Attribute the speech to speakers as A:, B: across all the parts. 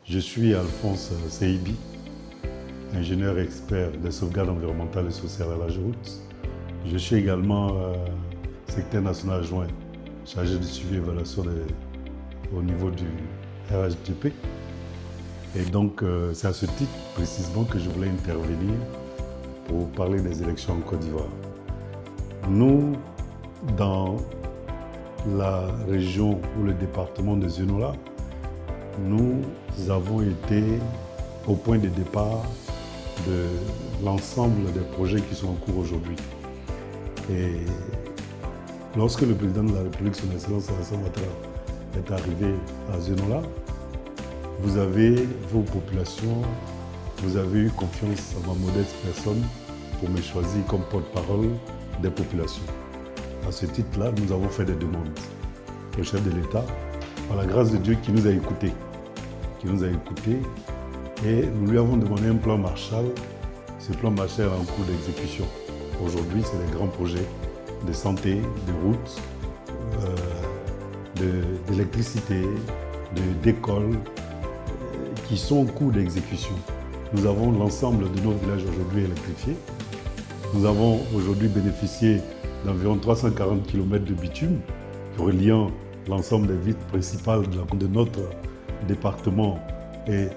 A: Je suis Alphonse Seibi, ingénieur expert des sauvegardes environnementales et sociales à l'AGEROUTE. Je suis également secrétaire national adjoint chargé de suivi et évaluation au niveau du RHDP. Et donc, c'est à ce titre précisément que je voulais intervenir pour parler des élections en Côte d'Ivoire. Nous, dans la région ou le département de Zenola, nous avons été au point de départ de l'ensemble des projets qui sont en cours aujourd'hui. Et lorsque le président de la République, son Excellence Alassane Ouattara, est arrivé à Zenola, vous avez vos populations, vous avez eu confiance en ma modeste personne pour me choisir comme porte-parole des populations. À ce titre-là, nous avons fait des demandes au chef de l'État, par la grâce de Dieu qui nous a écoutés. Et nous lui avons demandé un plan Marshall. Ce plan Marshall est en cours d'exécution. Aujourd'hui, c'est des grands projets de santé, de routes, d'électricité, d'écoles qui sont en cours d'exécution. Nous avons l'ensemble de nos villages aujourd'hui électrifiés. Nous avons aujourd'hui bénéficié d'environ 340 km de bitume reliant l'ensemble des villes principales de notre département et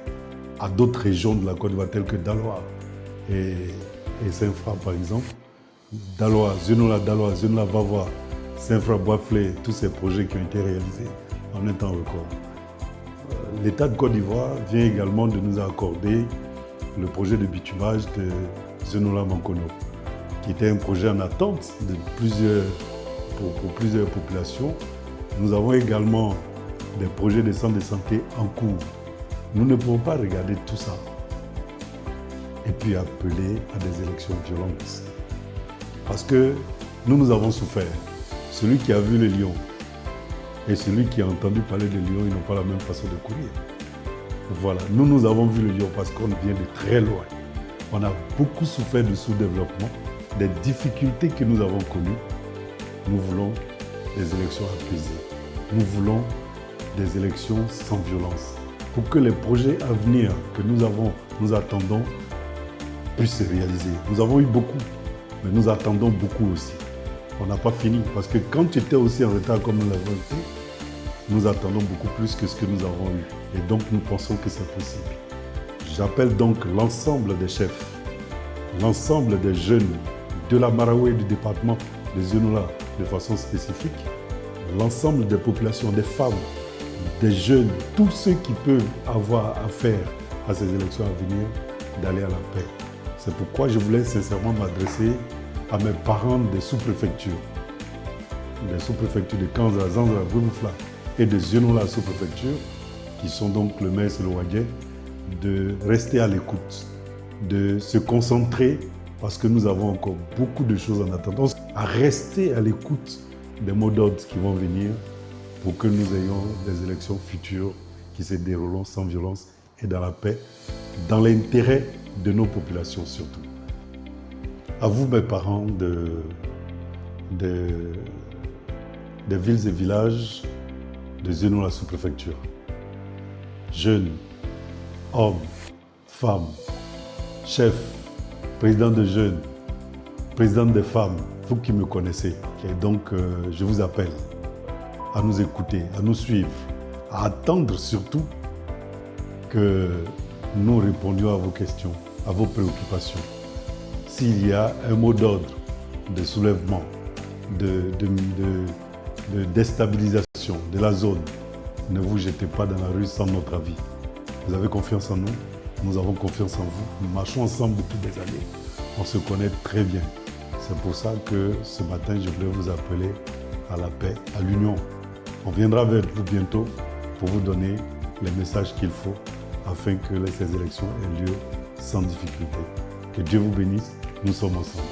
A: à d'autres régions de la Côte d'Ivoire telles que Daloa et Saint-Fra par exemple. Daloa, Zenola, Vavois, Saint-Fra, Boisflé, tous ces projets qui ont été réalisés en un temps record. L'État de Côte d'Ivoire vient également de nous accorder le projet de bitumage de Zenola-Mankono, qui était un projet en attente pour plusieurs populations. Nous avons également des projets de centres de santé en cours. Nous ne pouvons pas regarder tout ça et puis appeler à des élections violentes. Parce que nous avons souffert. Celui qui a vu le lion et celui qui a entendu parler de lion, ils n'ont pas la même façon de courir. Voilà, nous avons vu le lion parce qu'on vient de très loin. On a beaucoup souffert du sous-développement, des difficultés que nous avons connues. Nous voulons des élections apaisées. Nous voulons des élections sans violence. Pour que les projets à venir que nous attendons puissent se réaliser. Nous avons eu beaucoup, mais nous attendons beaucoup aussi. On n'a pas fini, parce que quand tu étais aussi en retard comme nous l'avons été, nous attendons beaucoup plus que ce que nous avons eu. Et donc nous pensons que c'est possible. J'appelle donc l'ensemble des chefs, l'ensemble des jeunes de la Maraoué, du département de Zenola de façon spécifique, l'ensemble des populations, des femmes, des jeunes, tous ceux qui peuvent avoir affaire à ces élections à venir, d'aller à la paix. C'est pourquoi je voulais sincèrement m'adresser à mes parents des sous-préfectures de Kanza, Zanzara, Bouboufla et de Zenola sous-préfecture, qui sont donc le maire et le Wadjen, de rester à l'écoute, de se concentrer, parce que nous avons encore beaucoup de choses en attendant, à rester à l'écoute des mots d'ordre qui vont venir pour que nous ayons des élections futures qui se dérouleront sans violence et dans la paix, dans l'intérêt de nos populations surtout. À vous, mes parents des villes et villages de Zenola sous-préfecture, jeunes, hommes, femmes, chefs, présidents de jeunes, présidents des femmes, vous qui me connaissez. Et donc, je vous appelle à nous écouter, à nous suivre, à attendre surtout que nous répondions à vos questions, à vos préoccupations. S'il y a un mot d'ordre de soulèvement, de déstabilisation de la zone, ne vous jetez pas dans la rue sans notre avis. Vous avez confiance en nous, nous avons confiance en vous. Nous marchons ensemble depuis des années. On se connaît très bien. C'est pour ça que ce matin, je voulais vous appeler à la paix, à l'union. On viendra vers vous bientôt pour vous donner les messages qu'il faut afin que ces élections aient lieu sans difficulté. Que Dieu vous bénisse, nous sommes ensemble.